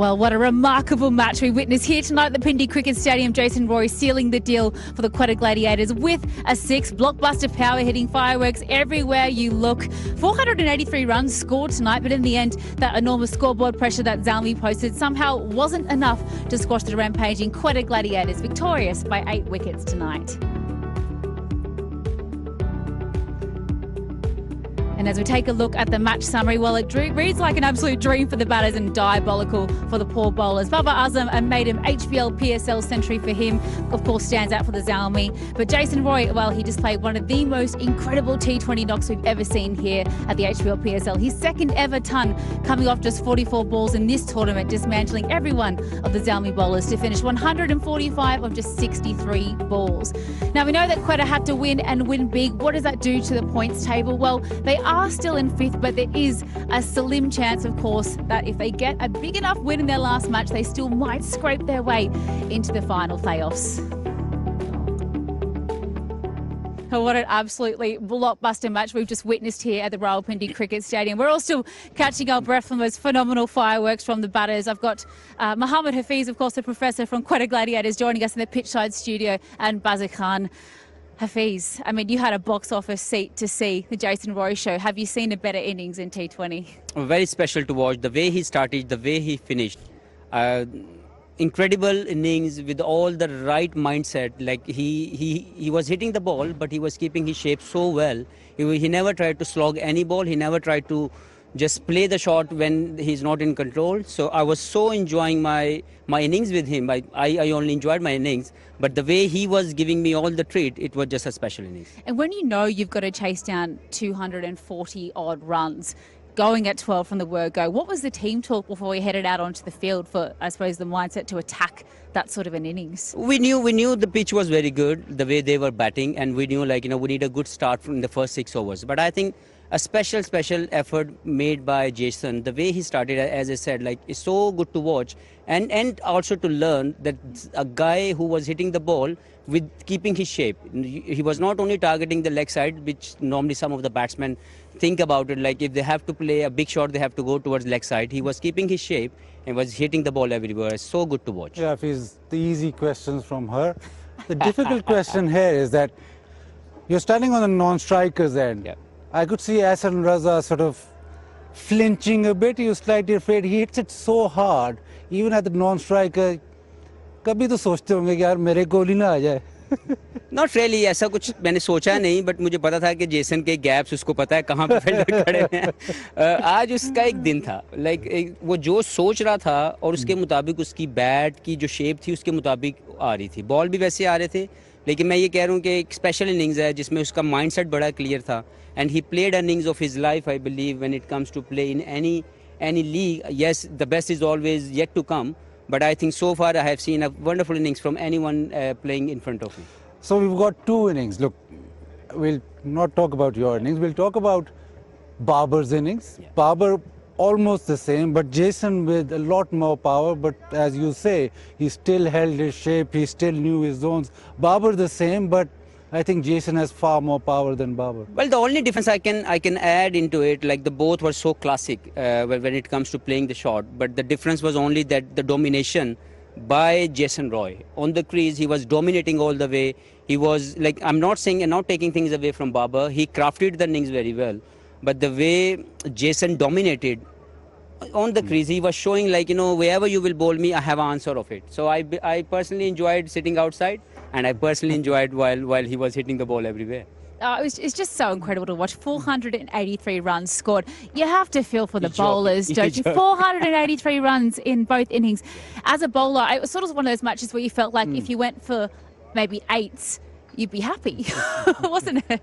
Well, what a remarkable match we witnessed here tonight at the Pindi Cricket Stadium. Jason Roy sealing the deal for the Quetta Gladiators with a 6. Blockbuster power hitting fireworks everywhere you look. 483 runs scored tonight, but in the end, that enormous scoreboard pressure that Zalmi posted somehow wasn't enough to squash the rampaging Quetta Gladiators, victorious by 8 wickets tonight. And as we take a look at the match summary, well, it reads like an absolute dream for the batters and diabolical for the poor bowlers. Babar Azam, a maiden HBL PSL century for him, of course, stands out for the Zalmi. But Jason Roy, well, he displayed one of the most incredible T20 knocks we've ever seen here at the HBL PSL. His second ever ton, coming off just 44 balls in this tournament, dismantling every one of the Zalmi bowlers to finish 145 of just 63 balls. Now, we know that Quetta had to win and win big. What does that do to the points table? Well, they are still in 5th, but there is a slim chance, of course, that if they get a big enough win in their last match, they still might scrape their way into the final playoffs. Oh, what an absolutely blockbuster match we've just witnessed here at the Rawalpindi Cricket Stadium. We're all still catching our breath from those phenomenal fireworks from the batters. I've got Mohammed Hafiz, of course, the professor from Quetta Gladiators, joining us in the pitchside studio, and Bazir Khan. Hafiz, I mean, you had a box office seat to see the Jason Roy show. Have you seen a better innings in T20? Very special to watch. The way he started, the way he finished. Incredible innings with all the right mindset. Like he was hitting the ball, but he was keeping his shape so well. He never tried to slog any ball. He never tried to just play the shot when he's not in control. So I was so enjoying my innings with him. I only enjoyed my innings, but the way he was giving me all the treat, it was just a special innings. And when you know you've got to chase down 240 odd runs, going at 12 from the word go, what was the team talk before we headed out onto the field for, I suppose, the mindset to attack that sort of an innings? We knew the pitch was very good, the way they were batting, and we knew, like, we need a good start from the first 6 overs. But I think a special effort made by Jason. The way he started, as I said, like, it's so good to watch, and also to learn that a guy who was hitting the ball with keeping his shape. He was not only targeting the leg side, which normally some of the batsmen think about it, like if they have to play a big shot, they have to go towards leg side. He was keeping his shape and was hitting the ball everywhere. It's so good to watch. Yeah, if it's the easy questions from her. The difficult question here is that you're standing on the non-striker's end. Yeah. I could see Ahsan Raza sort of flinching a bit. He was slightly afraid. He hits it so hard, even at the non-striker. कभी तो सोचते होंगे कि यार मेरे गोल ही ना आ जाए. Not really, ऐसा कुछ मैंने सोचा नहीं, बट मुझे पता था कि जेसन के गैप्स उसको पता है कहाँ पे फील्डर खड़े हैं. आज उसका एक दिन था, लाइक वो जो सोच रहा था और उसके मुताबिक उसकी बैट की जो शेप थी उसके मुताबिक आ रही थी. बॉल भी वैसे आ रहे थे, लेकिन मैं ये कह रहा हूँ कि एक स्पेशल इनिंग्स है जिसमें उसका माइंडसेट बड़ा क्लियर था. And he played innings of his life, I believe, when it comes to play in any league. Yes, the best is always yet to come, but I think so far I have seen a wonderful innings from anyone playing in front of me. So we've got 2 innings. Look, we'll not talk about your innings. We'll talk about Babar's innings. Yeah. Babar almost the same, but Jason with a lot more power. But as you say, he still held his shape. He still knew his zones. Babar the same, but I think Jason has far more power than Babar. Well, the only difference I can add into it, like the both were so classic when it comes to playing the shot, but the difference was only that the domination by Jason Roy. On the crease, he was dominating all the way. He was, like, I'm not saying and not taking things away from Babar. He crafted the innings very well, but the way Jason dominated on the crease, he was showing, like, wherever you will bowl me, I have an answer of it. So I personally enjoyed sitting outside, and I personally enjoyed while he was hitting the ball everywhere. It's just so incredible to watch. 483 runs scored. You have to feel for the bowlers, don't you? 483 runs in both innings. As a bowler, it was sort of one of those matches where you felt like if you went for maybe 8s, you'd be happy, wasn't it?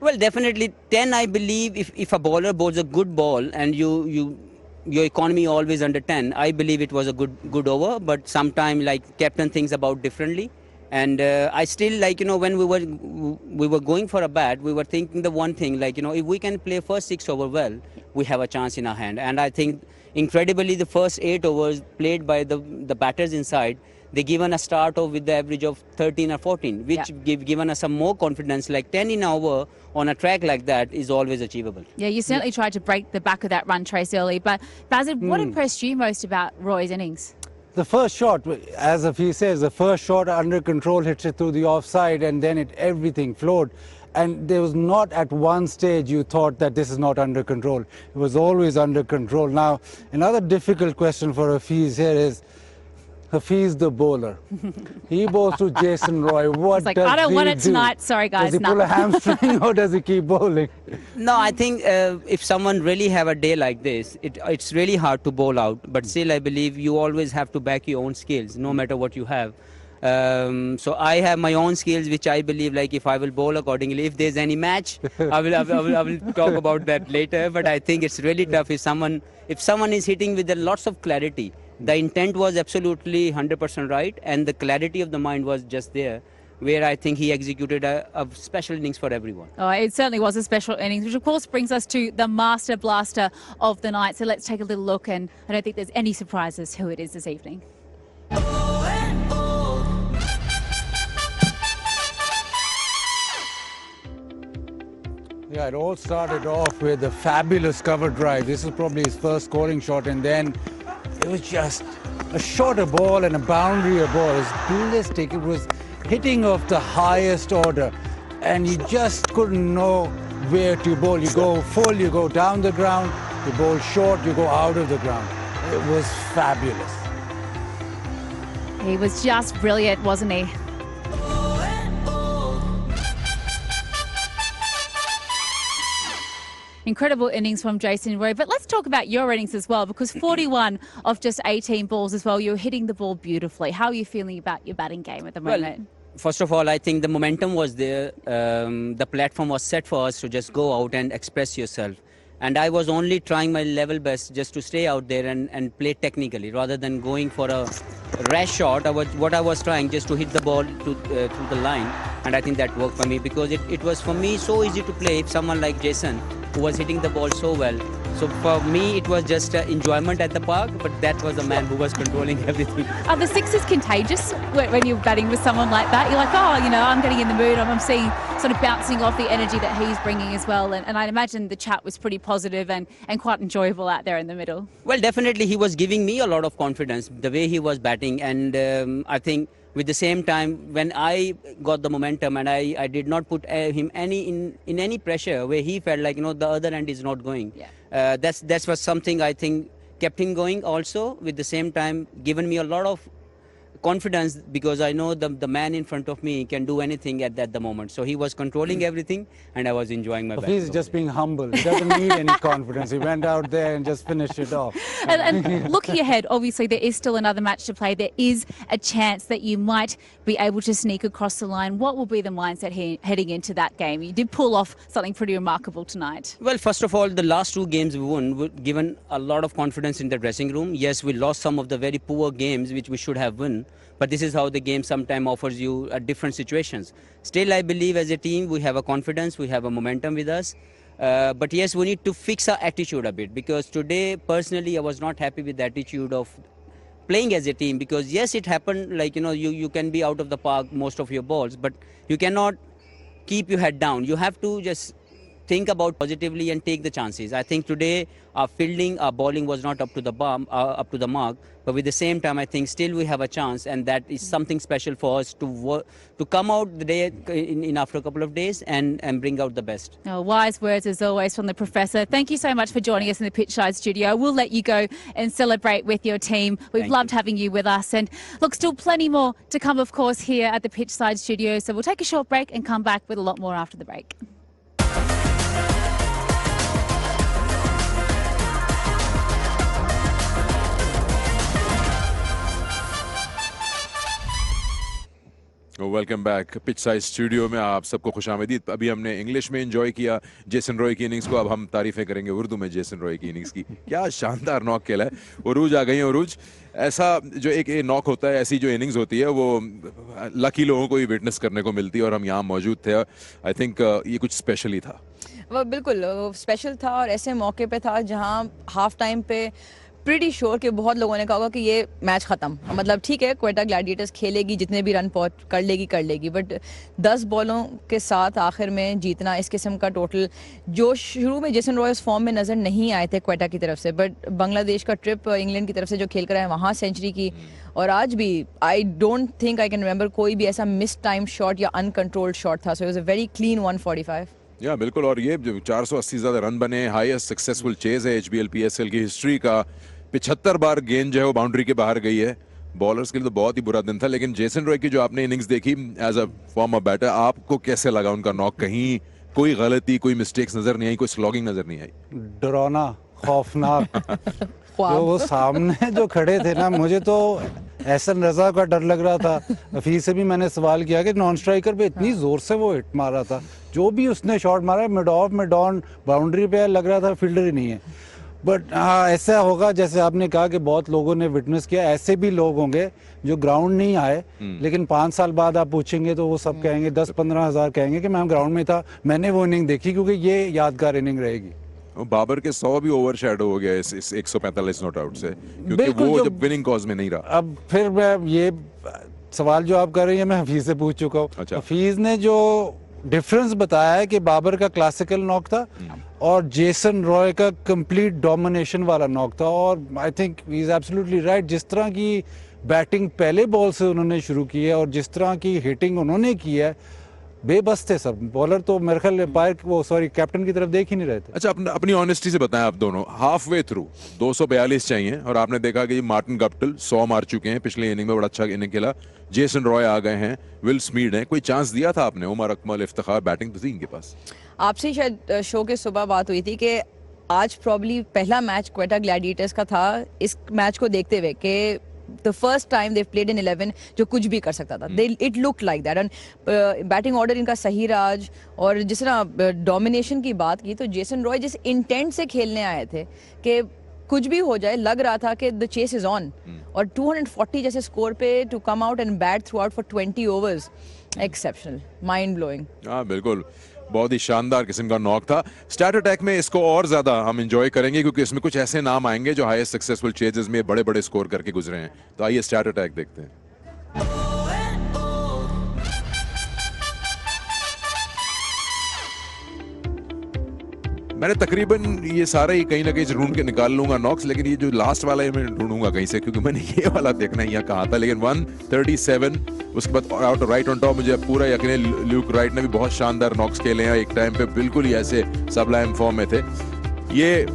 Well, definitely 10, I believe, if a bowler bowls a good ball and your economy always under 10, I believe it was a good over, but sometimes, like, captain thinks about differently. And I still, like, when we were going for a bat, we were thinking the one thing, like, if we can play first 6 overs well, we have a chance in our hand. And I think incredibly the first 8 overs played by the batters inside, they given a start off with the average of 13 or 14, which given us some more confidence. Like 10 in hour on a track like that is always achievable. Yeah, you certainly tried to break the back of that run trace early. But Bazid, what impressed you most about Roy's innings? The first shot, as he says, the first shot under control hits it through the offside, and then everything flowed. And there was not at one stage you thought that this is not under control. It was always under control. Now, another difficult question for Hafiz here is, Hafiz the bowler. He bowls to Jason Roy. What like, does I don't he want it do? tonight. Sorry, guys. Does he pull a hamstring or does he keep bowling? No, I think if someone really have a day like this, it's really hard to bowl out. But still, I believe you always have to back your own skills, no matter what you have. So I have my own skills, which I believe, like, if I will bowl accordingly, if there's any match, I will talk about that later. But I think it's really tough if someone is hitting with lots of clarity. The intent was absolutely 100% right, and the clarity of the mind was just there, where I think he executed a special innings for everyone. Oh, it certainly was a special innings, which of course brings us to the master blaster of the night. So let's take a little look, and I don't think there's any surprises who it is this evening. Yeah, it all started off with a fabulous cover drive. This is probably his first scoring shot, and then it was just a shorter ball and a boundary ball. It was ballistic. It was hitting of the highest order, and you just couldn't know where to bowl. You go full, you go down the ground, you bowl short, you go out of the ground. It was fabulous. He was just brilliant, wasn't he? Incredible innings from Jason Roy. But let's talk about your innings as well, because 41 of just 18 balls as well. You're hitting the ball beautifully. How are you feeling about your batting game at the moment? Well, first of all, I think the momentum was there. The platform was set for us to just go out and express yourself. And I was only trying my level best just to stay out there and play technically, rather than going for a rash shot. What I was trying just to hit the ball through the line. And I think that worked for me, because it was for me so easy to play if someone like Jason, who was hitting the ball so well. So for me, it was just enjoyment at the park, but that was a man who was controlling everything. Are the sixes contagious when you're batting with someone like that? You're like, oh, you know, I'm getting in the mood. I'm seeing sort of bouncing off the energy that he's bringing as well. And I'd imagine the chat was pretty positive and quite enjoyable out there in the middle. Well, definitely he was giving me a lot of confidence, the way he was batting. And I think with the same time, when I got the momentum and I did not put him in any pressure where he felt like, you know, the other end is not going. Yeah. That was something I think kept him going also. With the same time, given me a lot of confidence, because I know the man in front of me can do anything at the moment. So he was controlling everything, and I was enjoying my batting. He's just being humble. He doesn't need any confidence. He went out there and just finished it off. And looking ahead, obviously there is still another match to play. There is a chance that you might be able to sneak across the line. What will be the mindset heading into that game? You did pull off something pretty remarkable tonight. Well, first of all, the last two games we won were given a lot of confidence in the dressing room. Yes, we lost some of the very poor games which we should have won. But this is how the game sometimes offers you different situations. Still, I believe as a team, we have a confidence, we have a momentum with us. But yes, we need to fix our attitude a bit, because today, personally, I was not happy with the attitude of playing as a team. Because yes, it happened, like, you know, you can be out of the park most of your balls, but you cannot keep your head down. You have to just think about positively and take the chances. I think today our fielding, our bowling was not up to the mark. But with the same time, I think still we have a chance, and that is something special for us to come out the day in after a couple of days and bring out the best. Oh, wise words as always from the professor. Thank you so much for joining us in the pitchside studio. We'll let you go and celebrate with your team. We've loved having you with us, and look, still plenty more to come, of course, here at the pitchside studio. So we'll take a short break and come back with a lot more after the break. Welcome back pitch size studio में आप सबको खुशामदीद। अभी हमने English में enjoy किया Jason Roy की innings को, अब हम तारीफें करेंगे उर्दू में जेसन रॉय की इनिंग्स की। क्या शानदार नॉक खेला है। उरूज आ गई है। उरूज, ऐसा जो एक नॉक होता है, ऐसी जो इनिंग्स होती है, वो लकी लोगों को ही विटनेस करने को मिलती है, और हम यहाँ मौजूद थे। आई थिंक ये कुछ स्पेशल ही था। वो बिल्कुल स्पेशल था, और ऐसे मौके पे था जहाँ हाफ टाइम पे प्रीटी श्योर कि बहुत लोगों ने कहा होगा कि ये मैच खत्म, मतलब ठीक है क्वेटा ग्लैडिएटर्स खेलेगी, जितने भी रन कर लेगी, बट 10 बॉलों के साथ आखिर में जीतना, इस किस्म का टोटल जो शुरू में जेसन रॉय फॉर्म में नजर नहीं आए थे क्वेटा की तरफ से, बट बांग्लादेश का ट्रिप इंग्लैंड की तरफ से जो खेल कर आए वहाँ सेंचुरी की, और आज भी I don't think I can remember कोई भी ऐसा मिस टाइम शॉट या अनकंट्रोल्ड शॉट था, so it was a very clean 145। या बिल्कुल, और ये 480 ज्यादा रन बने, हाईएस्ट सक्सेसफुल चेज है एचबीएल पीएसएल की हिस्ट्री का। 75 बार गेंद जो है वो बाउंड्री के बाहर गई है। बॉलर्स के लिए तो बहुत ही बुरा दिन था, लेकिन जेसन रॉय की जो आपने इनिंग्स देखी एज अ फॉर्मर बैटर, आपको कैसे लगा उनका नॉक? कहीं कोई गलती, कोई मिस्टेक्स नजर नहीं आई, कोई स्लॉगिंग नजर नहीं आई? डरावना, खौफनाक। जो वो सामने जो खड़े थे ना, मुझे तो एहसन रजा का डर लग रहा था। हफीज से भी मैंने सवाल किया कि नॉन स्ट्राइकर पे इतनी जोर से वो हिट मारा था, जो भी उसने शॉट मारा mid of mid on boundary पे, लग रहा था फील्डर ही नहीं है। बट हाँ, ऐसा होगा जैसे आपने कहा कि बहुत लोगों ने विटनेस किया, ऐसे भी लोग होंगे जो ग्राउंड नहीं आए, लेकिन 5 साल बाद आप पूछेंगे तो वो सब कहेंगे, 10-15 हज़ार कहेंगे कि मैं ग्राउंड में था, मैंने वो इनिंग देखी, क्योंकि ये यादगार इनिंग रहेगी। बाबर के 100 भी ओवर शैडो हो गया इस 145 नॉट आउट से, क्योंकि वो जब विनिंग कॉज में नहीं रहा। अब फिर मैं ये सवाल जो आप कर रही हैं मैं हफीज से पूछ चुका हूँ। अच्छा। हफीज ने जो डिफरेंस बताया है कि बाबर का क्लासिकल नॉक था और जेसन रॉय का कंप्लीट डोमिनेशन वाला नॉक था, और I think he is absolutely right. जिस तरह की बैटिंग पहले बॉल से उन्होंने शुरू की है और जिस तरह की हिटिंग उन्होंने की है, बेबस थे सब बॉलर, तो मेरे ख्याल कैप्टन की तरफ देख ही नहीं रहे थे। अच्छा, अपनी ऑनेस्टी से बताएं आप दोनों, हाफ वे थ्रू 242 चाहिए और आपने देखा कि मार्टिन गप्टिल 100 मार चुके हैं, पिछले इनिंग में बड़ा अच्छा इनिंग खेला, जेसन रॉय आ गए हैं, विल स्मीड हैं, कोई चांस दिया था आपने? उमर अकमल, इफ्तिखार, बैटिंग तो थी इनके पास। आपसे शायद शो के सुबह बात हुई थी कि आज प्रॉब्ली पहला मैच क्वेटा ग्लैडिएटर्स का था इस मैच को देखते हुए कि the first time they've played in 11 जो कुछ भी कर सकता था, it looked like that, and batting order इनका सही राज, और जिस तरह डोमिनेशन की बात की तो जेसन रॉय जिस इंटेंट से खेलने आए थे कि कुछ भी हो जाए, लग रहा था कि द चेस इज ऑन, और 240 जैसे स्कोर पे to come out and bat throughout for 20 overs, exceptional, mind blowing. हाँ बिल्कुल, बहुत ही शानदार किस्म का नॉक था। स्टैट अटैक में इसको और ज्यादा हम एंजॉय करेंगे क्योंकि इसमें कुछ ऐसे नाम आएंगे जो हाईएस्ट सक्सेसफुल चेजेस में बड़े बड़े स्कोर करके गुजरे हैं। तो आइए स्टैट अटैक देखते हैं। मैंने तकरीबन ये सारे ही कहीं ना कहीं से ढूंढ के निकाल लूंगा नॉक्स, लेकिन ये जो लास्ट वाला है मैं ढूंढूंगा कहीं से, क्योंकि मैंने ये वाला देखना है यहाँ कहाँ था। लेकिन 137 उसके बाद आउट राइट ऑन टॉप, मुझे पूरा यकीन है ल्यूक राइट ने भी बहुत शानदार नॉक्स खेले हैं, एक टाइम पे बिल्कुल ही ऐसे सबलाइम फॉर्म में थे। ये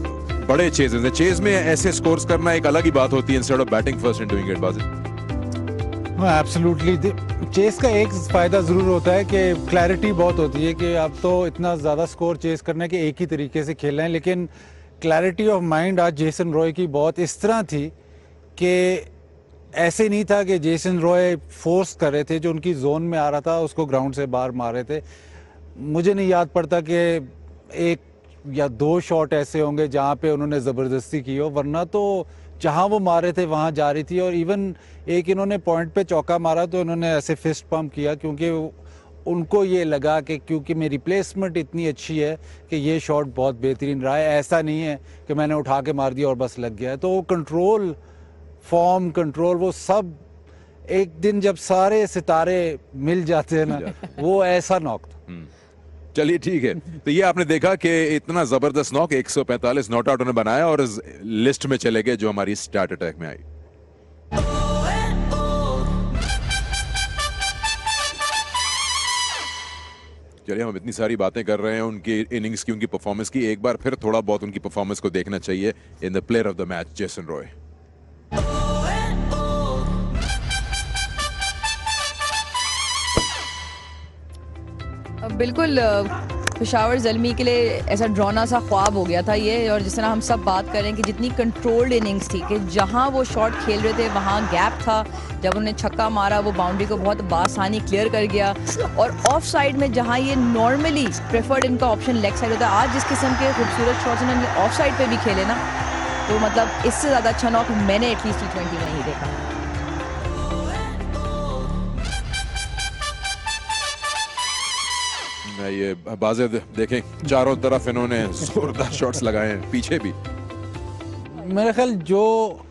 बड़े चेजेस हैं, चेज में ऐसे स्कोर्स करना एक अलग ही बात होती है instead of batting first and doing it. Wajid हाँ एब्सोल्युटली, चेस का एक फायदा जरूर होता है कि क्लैरिटी बहुत होती है कि आप तो इतना ज़्यादा स्कोर चेस करने के एक ही तरीके से खेल रहे हैं, लेकिन क्लैरिटी ऑफ माइंड आज जेसन रॉय की बहुत इस तरह थी कि ऐसे नहीं था कि जेसन रॉय फोर्स कर रहे थे, जो उनकी जोन में आ रहा था उसको ग्राउंड से बाहर मार रहे थे। मुझे नहीं याद पड़ता कि 1 या 2 शॉट ऐसे होंगे जहाँ पे उन्होंने ज़बरदस्ती की हो, वरना तो जहाँ वो मारे थे वहाँ जा रही थी। और इवन एक इन्होंने पॉइंट पे चौका मारा तो इन्होंने ऐसे फिस्ट पंप किया, क्योंकि उनको ये लगा कि क्योंकि मेरी प्लेसमेंट इतनी अच्छी है कि ये शॉट बहुत बेहतरीन रहा है, ऐसा नहीं है कि मैंने उठा के मार दिया और बस लग गया। तो वो कंट्रोल, फॉर्म कंट्रोल, वो सब एक दिन जब सारे सितारे मिल जाते हैं ना, वो ऐसा नॉक था। चलिए ठीक है, तो ये आपने देखा कि इतना जबरदस्त नॉक 145 नॉट आउट उन्होंने बनाया और इस लिस्ट में चले गए जो हमारी स्टार्ट अटैक में आई। चलिए, हम इतनी सारी बातें कर रहे हैं उनकी इनिंग्स की, उनकी परफॉर्मेंस की, एक बार फिर थोड़ा बहुत उनकी परफॉर्मेंस को देखना चाहिए in the player of the match Jason Roy. बिल्कुल पेशावर ज़ल्मी के लिए ऐसा ड्रॉना सा ख्वाब हो गया था ये, और जिस तरह हम सब बात करें कि जितनी कंट्रोल्ड इनिंग्स थी कि जहां वो शॉट खेल रहे थे वहां गैप था, जब उन्होंने छक्का मारा वो बाउंड्री को बहुत बासानी क्लियर कर गया, और ऑफ साइड में जहां ये नॉर्मली प्रेफर्ड इनका ऑप्शन लेग साइड होता है, आज जिस किस्म के खूबसूरत शॉट्स इन्होंने ऑफ साइड पे भी खेले ना, तो मतलब इससे ज़्यादा अच्छा नॉक मैंने एटलीस्ट T20 में नहीं देखा। ये बाज़ेद देखें, चारों तरफ इन्होंने जोरदार शॉट्स लगाए हैं, पीछे भी। मेरे ख्याल जो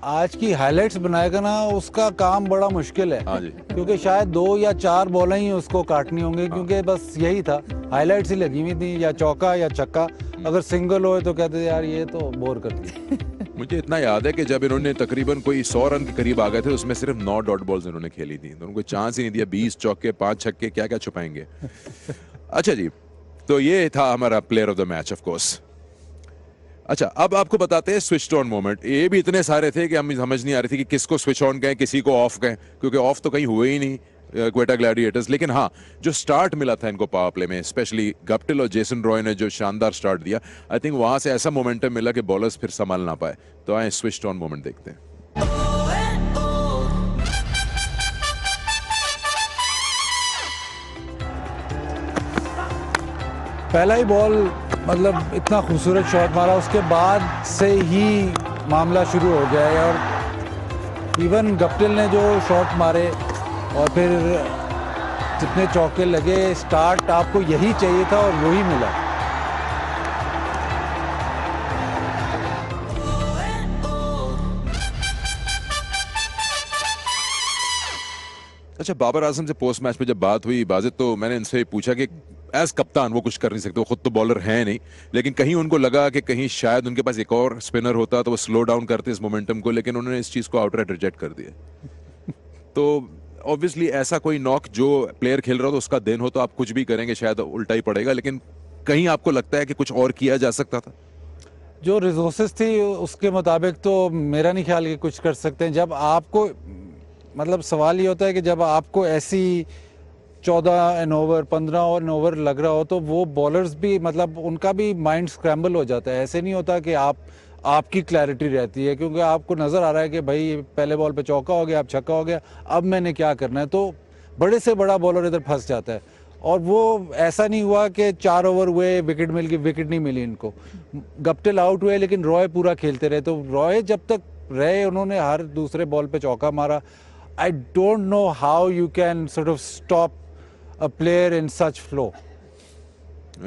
आज की हाइलाइट्स बनाएगा ना उसका काम बड़ा मुश्किल है। हाँ जी। क्योंकि शायद 2 या 4 बॉलें ही उसको काटनी होंगी, क्योंकि बस यही था, हाइलाइट्स ही लगी हुई थी, या चौका या छक्का। अगर सिंगल हो तो कहते यार ये तो बोर करती है। मुझे इतना याद है कि जब इन्होंने तकरीबन कोई 100 रन के करीब आ गए थे, उसमें सिर्फ 9 डॉट बॉल्स इन्होंने खेली थी, तो उनको चांस ही नहीं दिया। 20 चौके, 5 छक्के, क्या क्या छुपाएंगे। अच्छा जी, तो ये था हमारा player of the match of course. अच्छा, अब आपको बताते हैं स्विच ऑन मोमेंट। ये भी इतने सारे थे कि हमें समझ नहीं आ रही थी कि किसको स्विच ऑन कहें, किसी को ऑफ कहें, क्योंकि ऑफ तो कहीं हुए ही नहीं क्वेटा ग्लैडिएटर्स। लेकिन हाँ, जो स्टार्ट मिला था इनको पावर प्ले में, स्पेशली गप्टिल और जेसन रॉय ने जो शानदार स्टार्ट दिया, आई थिंक वहां से ऐसा मोमेंटम मिला कि बॉलर्स फिर संभाल ना पाए। तो आए स्विच ऑन मोमेंट देखते हैं। पहला ही बॉल मतलब इतना खूबसूरत शॉट मारा, उसके बाद से ही मामला शुरू हो गया है। और इवन गप्टिल ने जो शॉट मारे और फिर जितने चौके लगे, स्टार्ट आपको यही चाहिए था और वही मिला। अच्छा, बाबर आजम से पोस्ट मैच पे जब बात हुई बाजिद, तो मैंने इनसे पूछा कि एज कप्तान वो कुछ कर नहीं सकते, वो खुद तो बॉलर हैं नहीं, लेकिन कहीं उनको लगा कि कहीं शायद उनके पास एक और स्पिनर होता तो वो स्लो डाउन करते इस मोमेंटम को, लेकिन उन्होंने इस चीज को आउटराइट रिजेक्ट कर दिया। तो ऑब्वियसली ऐसा कोई नॉक जो प्लेयर खेल रहा हो तो उसका दिन हो तो आप कुछ भी करेंगे शायद उल्टा ही पड़ेगा, लेकिन कहीं आपको लगता है कि कुछ और किया जा सकता था? जो रिसोर्सेज थी उसके मुताबिक तो मेरा नहीं ख्याल कि कुछ कर सकते हैं। जब आपको मतलब सवाल ये होता है कि जब आपको ऐसी 14 एन ओवर 15 एन ओवर लग रहा हो तो वो बॉलर्स भी मतलब उनका भी माइंड स्क्रैम्बल हो जाता है। ऐसे नहीं होता कि आपकी क्लैरिटी रहती है, क्योंकि आपको नज़र आ रहा है कि भाई पहले बॉल पे चौका हो गया, अब छक्का हो गया, अब मैंने क्या करना है। तो बड़े से बड़ा बॉलर इधर फंस जाता है। और वो ऐसा नहीं हुआ कि 4 ओवर हुए, विकेट मिल गई, विकेट नहीं मिली इनको। गप्टिल आउट हुए लेकिन रॉय पूरा खेलते रहे। तो रॉय जब तक रहे उन्होंने हर दूसरे बॉल पे चौका मारा। I don't know how you can sort of stop a player in such flow.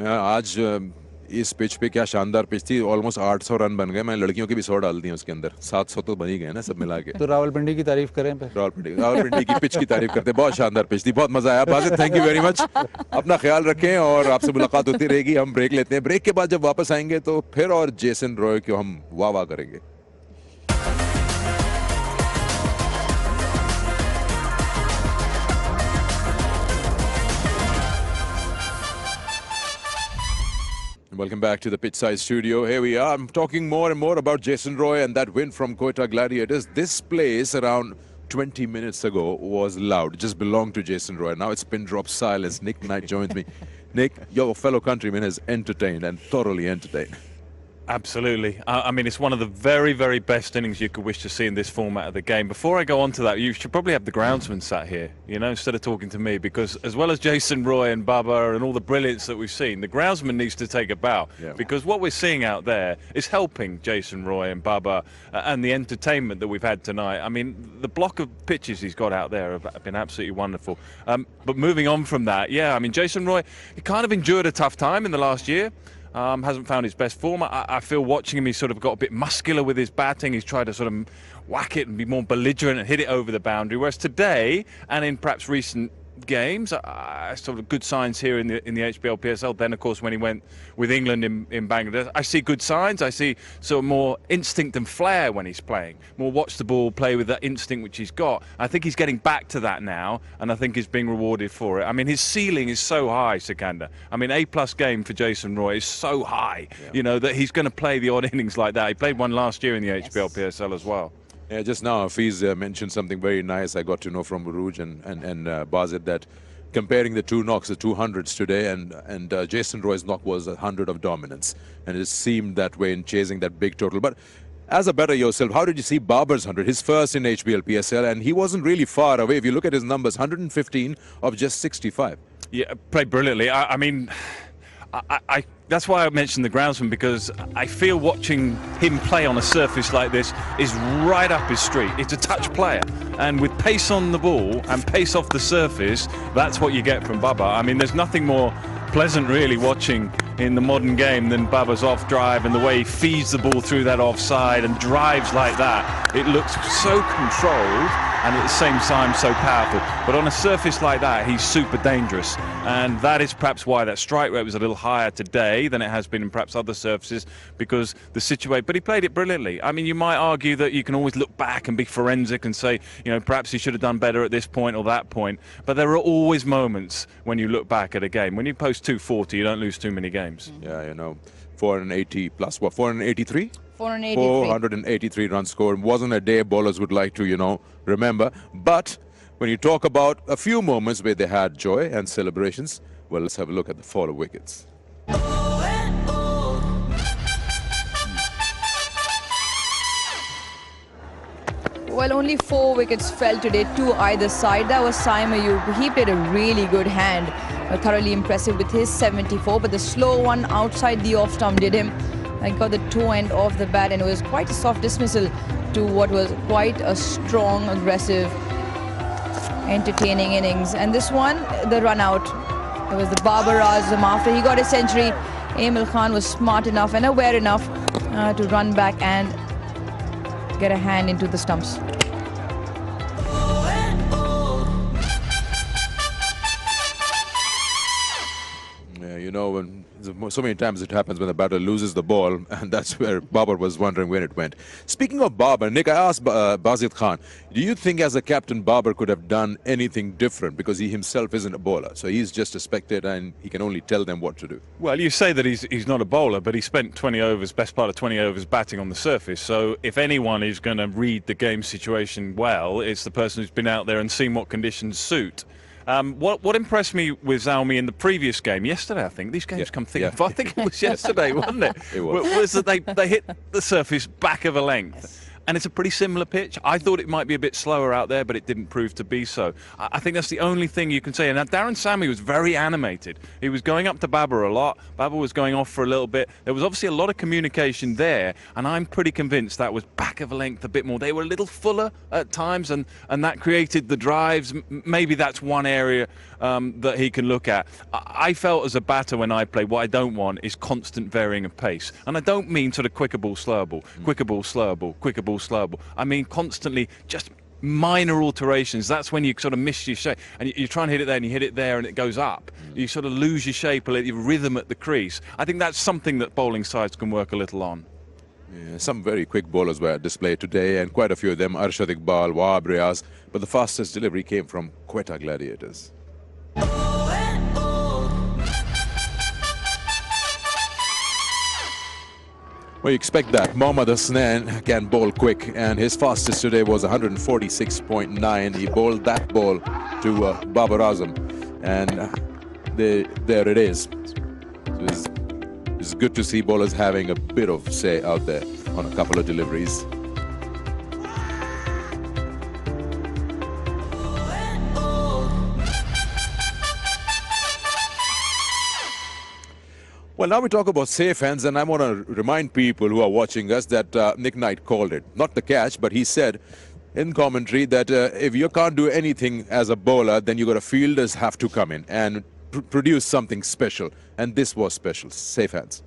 आज इस पिच पे क्या शानदार पिच थी, ऑलमोस्ट 800 रन बन गए। मैं लड़कियों की भी 100 डाल दी उसके अंदर, 700 तो बन ही गए ना सब मिला के। तो रावलपिंडी की तारीफ करें पे? रावलपिंडी की पिच की तारीफ करते, बहुत शानदार पिच थी, बहुत मजा आया। Wajid, thank you very much, अपना ख्याल रखें और आपसे मुलाकात होती रहेगी। हम ब्रेक लेते हैं, ब्रेक के बाद जब वापस आएंगे तो फिर और जेसन रॉय को हम वाह वाह करेंगे। Welcome back to the Pitchside Studio. Here we are. I'm talking more and more about Jason Roy and that win from Quetta Gladiators. This place around 20 minutes ago was loud. It just belonged to Jason Roy. Now it's pin drop silence. Nick Knight joins me. Nick, your fellow countryman has entertained and thoroughly entertained. Absolutely. I mean, it's one of the very, very best innings you could wish to see in this format of the game. Before I go on to that, you should probably have the groundsman sat here, you know, instead of talking to me, because as well as Jason Roy and Bubba and all the brilliance that we've seen, the groundsman needs to take a bow, because what we're seeing out there is helping Jason Roy and Bubba and the entertainment that we've had tonight. I mean, the block of pitches he's got out there have been absolutely wonderful. But moving on from that, yeah, I mean, Jason Roy, he kind of endured a tough time in the last year. Hasn't found his best form. I feel watching him, he's sort of got a bit muscular with his batting. He's tried to sort of whack it and be more belligerent and hit it over the boundary. Whereas today, and in perhaps recent games, sort of good signs here in the HBL PSL. Then, of course, when he went with England in Bangladesh, I see good signs. I see sort of more instinct and flair when he's playing. More watch the ball, play with that instinct which he's got. I think he's getting back to that now, and I think he's being rewarded for it. I mean, his ceiling is so high, Sikandar. I mean, A+ game for Jason Roy is so high, you know, that he's going to play the odd innings like that. He played one last year in the HBL PSL as well. Yeah, just now Hafiz mentioned something very nice I got to know from Uruj and Bazid, that comparing the two knocks, the 200s today, and Jason Roy's knock was 100 of dominance, and it seemed that way in chasing that big total. But as a batter yourself, how did you see Babar's 100, his first in HBL PSL, and he wasn't really far away. If you look at his numbers, 115 of just 65. Yeah, played brilliantly. I mean, that's why I mentioned the groundsman, because I feel watching him play on a surface like this is right up his street. It's a touch player, and with pace on the ball and pace off the surface, that's what you get from Bubba. I mean, there's nothing more pleasant really watching in the modern game than Baba's off drive and the way he feeds the ball through that offside and drives like that. It looks so controlled and at the same time so powerful. But on a surface like that, he's super dangerous. And that is perhaps why that strike rate was a little higher today than it has been in perhaps other surfaces, because the situation, but he played it brilliantly. I mean, you might argue that you can always look back and be forensic and say, you know, perhaps he should have done better at this point or that point. But there are always moments when you look back at a game. When you post 240, you don't lose too many games. Yeah, you know, 480 plus what, 483? 483 runs scored. Wasn't a day bowlers would like to, you know, remember. But when you talk about a few moments where they had joy and celebrations, well, let's have a look at the fall of wickets. Well, only 4 wickets fell today, 2 either side. That was Saim Ayub. He played a really good hand, thoroughly impressive with his 74, but the slow one outside the off stump did him. I got the toe end of the bat, and it was quite a soft dismissal to what was quite a strong, aggressive, entertaining innings. And this one, the run out, it was the Babar Azam. After he got a century, Emil Khan was smart enough and aware enough to run back and get a hand into the stumps. Yeah, you know, when so many times it happens when the batter loses the ball, and that's where Babar was wondering when it went. Speaking of Babar, Nick, I asked Bazid Khan, do you think as a captain Babar could have done anything different, because he himself isn't a bowler, so he's just a spectator and he can only tell them what to do? Well, you say that he's not a bowler, but he spent 20 overs, best part of 20 overs batting on the surface. So if anyone is going to read the game situation well, it's the person who's been out there and seen what conditions suit. What impressed me with Zalmi in the previous game, yesterday I think, these games come thick and fast. I think it was yesterday, wasn't it? It was. Was that they hit the surface back of a length. And it's a pretty similar pitch. I thought it might be a bit slower out there, but it didn't prove to be so. I think that's the only thing you can say. And now Darren Sammy was very animated. He was going up to Babar a lot. Babar was going off for a little bit. There was obviously a lot of communication there, and I'm pretty convinced that was back of a length a bit more. They were a little fuller at times, and that created the drives. Maybe that's one area that he can look at. I felt as a batter when I play, what I don't want is constant varying of pace. And I don't mean sort of quicker ball, slower ball, quicker ball, slower ball, quicker ball, slow ball. I mean constantly just minor alterations. That's when you sort of miss your shape, and you try and hit it there and you hit it there and it goes up. You sort of lose your shape, your rhythm at the crease. I think that's something that bowling sides can work a little on. Yeah, some very quick bowlers were displayed today, and quite a few of them, Arshad Iqbal, Wahab Riaz, but the fastest delivery came from Quetta Gladiators. Well, you expect that. Mohammad Hasnain can bowl quick, and his fastest today was 146.9. He bowled that ball to Babar Azam, and there it is. So it's good to see bowlers having a bit of say out there on a couple of deliveries. Well, now we talk about safe hands, and I want to remind people who are watching us that Nick Knight called it. Not the catch, but he said in commentary that if you can't do anything as a bowler, then you got fielders have to come in and produce something special. And this was special. Safe hands.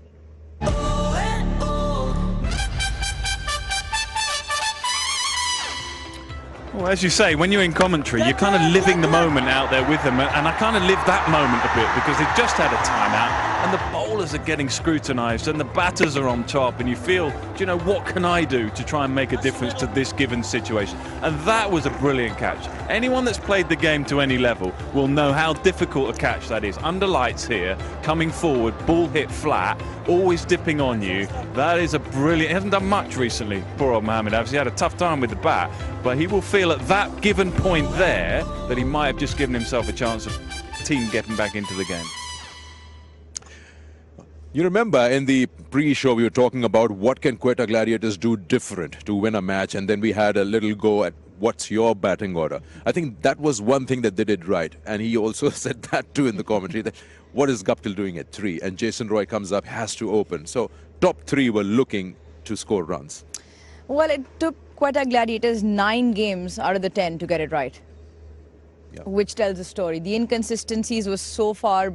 Well, as you say, when you're in commentary, you're kind of living the moment out there with them, and I kind of lived that moment a bit because they've just had a timeout and the bowlers are getting scrutinised and the batters are on top, and you feel, do you know, what can I do to try and make a difference to this given situation? And that was a brilliant catch. Anyone that's played the game to any level will know how difficult a catch that is. Under lights here, coming forward, ball hit flat, always dipping on you. That is a brilliant, he hasn't done much recently, poor old Mohamed Hafiz. He had a tough time with the bat, but he will feel at that given point there that he might have just given himself a chance of team getting back into the game. You remember in the pre-show we were talking about what can Quetta Gladiators do different to win a match, and then we had a little go at what's your batting order. I think that was one thing that they did right, and he also said that too in the commentary, that what is Guptill doing at 3? And Jason Roy comes up, has to open. So top 3 were looking to score runs. Well, it took Quetta Gladiators 9 games out of the 10 to get it right, which tells the story. The inconsistencies were so far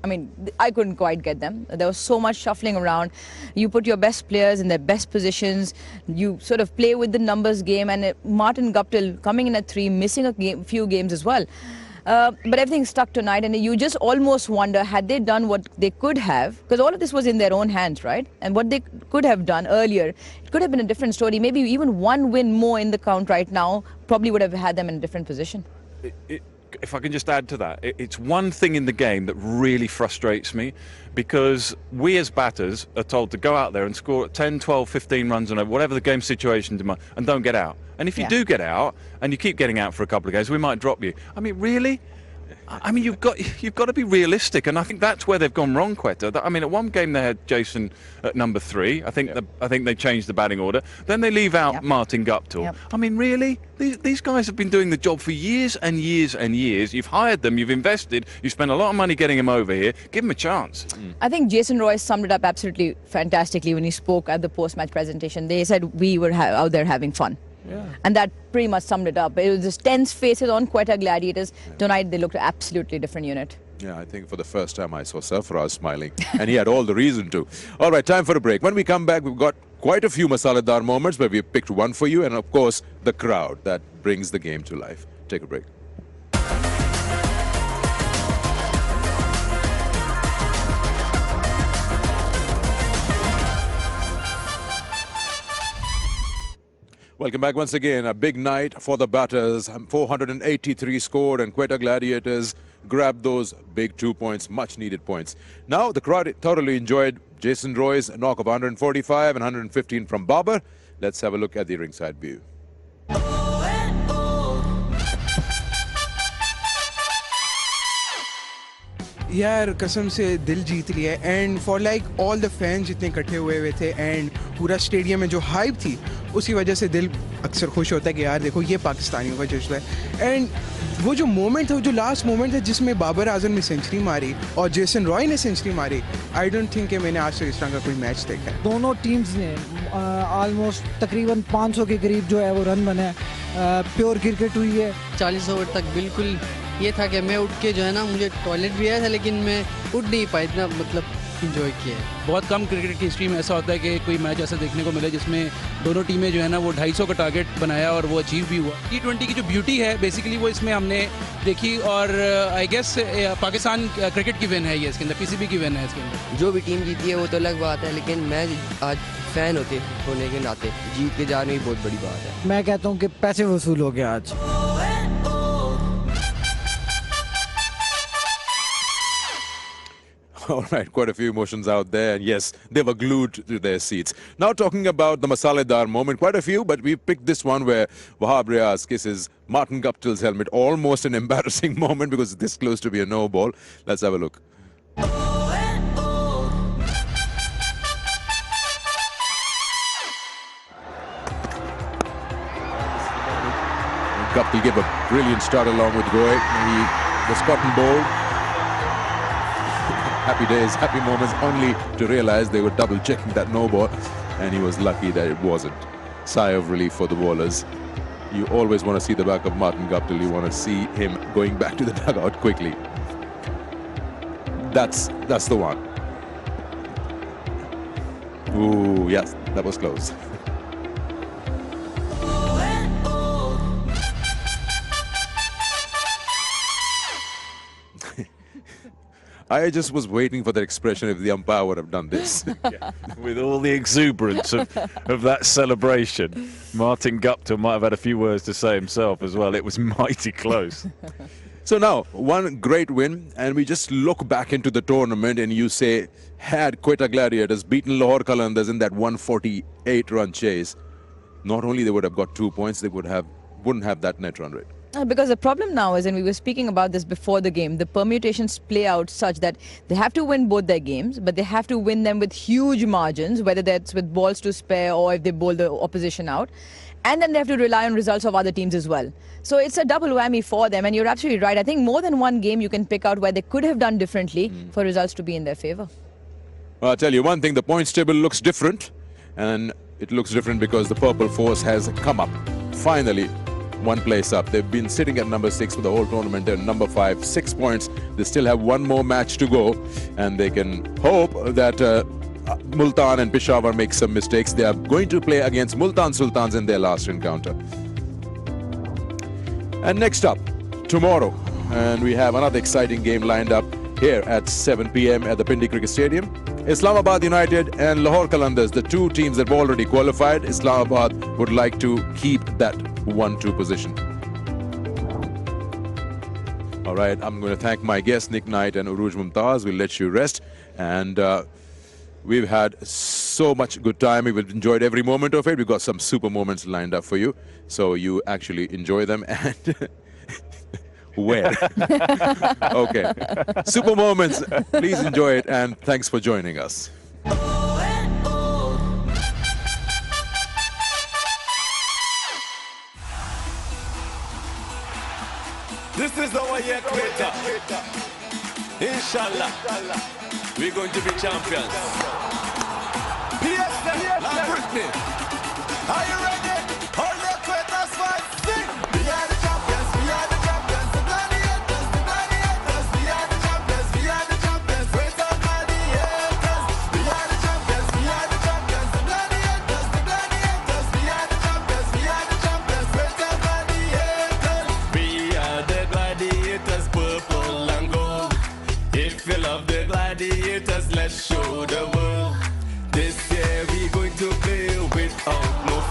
I mean, I couldn't quite get them. There was so much shuffling around. You put your best players in their best positions. You sort of play with the numbers game. And Martin Guptill coming in at 3, missing a few games as well. But everything stuck tonight, and you just almost wonder, had they done what they could have, because all of this was in their own hands, right? And what they could have done earlier, it could have been a different story. Maybe even one win more in the count right now probably would have had them in a different position. If I can just add to that, it's one thing in the game that really frustrates me, because we as batters are told to go out there and score 10, 12, 15 runs on whatever the game situation demands, and don't get out. And if you do get out and you keep getting out for a couple of games, we might drop you. I mean, really? I mean, you've got to be realistic, and I think that's where they've gone wrong, Quetta. I mean, at one game they had Jason at number 3. I think they changed the batting order. Then they leave out Martin Guptill. I mean, really? These guys have been doing the job for years and years and years. You've hired them, you've invested, you spent a lot of money getting them over here. Give them a chance. I think Jason Roy summed it up absolutely fantastically when he spoke at the post-match presentation. They said we were out there having fun. Yeah. And that pretty much summed it up. It was just tense faces on Quetta Gladiators. Tonight they looked an absolutely different unit. Yeah, I think for the first time I saw Sarfaraz smiling, and he had all the reason to. All right, time for a break. When we come back, we've got quite a few Masaladar moments, but we've picked one for you, and of course, the crowd that brings the game to life. Take a break. Welcome back once again. A big night for the batters. 483 scored, and Quetta Gladiators grabbed those big 2 points, much needed points. Now the crowd thoroughly enjoyed Jason Roy's knock of 145 and 115 from Babar. Let's have a look at the ringside view. यार कसम से दिल जीत लिया and for like all the fans जितने इकट्ठे हुए थे and पूरा स्टेडियम में जो हाइप थी उसकी वजह से दिल अक्सर खुश होता है कि यार देखो ये पाकिस्तानियों का जज्बा है। एंड वो जो मोमेंट था, वो जो लास्ट मोमेंट था जिसमें बाबर आजम ने सेंचुरी मारी और जेसन रॉय ने सेंचुरी मारी, आई डोंट थिंक कि मैंने आज तक इस तरह का कोई मैच देखा है। दोनों टीम्स ने ऑलमोस्ट तकरीबन 500 के करीब जो है वो रन बने, प्योर क्रिकेट हुई है। 40 ओवर तक बिल्कुल ये था कि मैं उठ के जो है ना, मुझे टॉयलेट भी आया था लेकिन मैं उठ नहीं पाई, इतना मतलब इंजॉय किया है। बहुत कम क्रिकेट की हिस्ट्री में ऐसा होता है कि कोई मैच ऐसा देखने को मिले जिसमें दोनों टीमें जो है ना वो 250 का टारगेट बनाया और वो अचीव भी हुआ। T20 की जो ब्यूटी है बेसिकली वो इसमें हमने देखी, और आई गेस पाकिस्तान क्रिकेट की विन है ये, इसके अंदर पीसीबी की विन है इसके अंदर। जो भी टीम जीती है वो तो अलग बात है, लेकिन मैं आज फैन होने के नाते जीत के जाने की बहुत बड़ी बात है। मैं कहता हूँ कि पैसे वसूल हो गया आज। All right, quite a few emotions out there, and yes, they were glued to their seats. Now talking about the Masaledar moment, quite a few, but we picked this one where Wahab Riaz kisses Martin Guptill's helmet. Almost an embarrassing moment because it's this close to be a no ball. Let's have a look. Guptill gave a brilliant start along with Roy. He was caught and bowled. Happy days, happy moments, only to realize they were double checking that no ball, and he was lucky that it wasn't. Sigh of relief for the bowlers. You always want to see the back of Martin Guptill. You want to see him going back to the dugout quickly. That's the one. Ooh, yes, that was close. I just was waiting for that expression if the umpire would have done this. With all the exuberance of that celebration, Martin Guptill might have had a few words to say himself as well. It was mighty close. So now, one great win, and we just look back into the tournament and you say, had Quetta Gladiators beaten Lahore Qalandars in that 148-run chase, not only they would have got 2 points, they wouldn't have that net run rate. Because the problem now is, and we were speaking about this before the game, the permutations play out such that they have to win both their games, but they have to win them with huge margins, whether that's with balls to spare or if they bowl the opposition out. And then they have to rely on results of other teams as well. So it's a double whammy for them, and you're absolutely right. I think more than one game you can pick out where they could have done differently for results to be in their favour. Well, I'll tell you one thing, the points table looks different, and it looks different because the Purple Force has come up. Finally, one place up. They've been sitting at number 6 for the whole tournament. They're number 5, 6 points. They still have one more match to go, and they can hope that Multan and Peshawar make some mistakes. They are going to play against Multan Sultans in their last encounter. And next up, tomorrow, and we have another exciting game lined up here at 7 p.m. at the Pindi Cricket Stadium. Islamabad United and Lahore Qalandars, the two teams that have already qualified. Islamabad would like to keep that 1-2 position. All right, I'm going to thank my guests, Nick Knight and Uruj Mumtaz. We'll let you rest. And we've had so much good time. We've enjoyed every moment of it. We've got some super moments lined up for you, so you actually enjoy them. And where? Okay. Super moments. Please enjoy it, and thanks for joining us. This is our year, Quetta. Inshallah, we're going to be champions. Britney, are you ready? All your Quetta's fight, sing! We are the champions, we are the champions, the gladiators, the gladiators. We are the champions, we are the champions, Quetta Gladiators. We are the champions, we are the champions, the gladiators, the gladiators. We are the champions, we are the champions, Quetta Gladiators. We are the gladiators, purple and gold. If you love the gladiators, let's show the world. This year we're going to play without no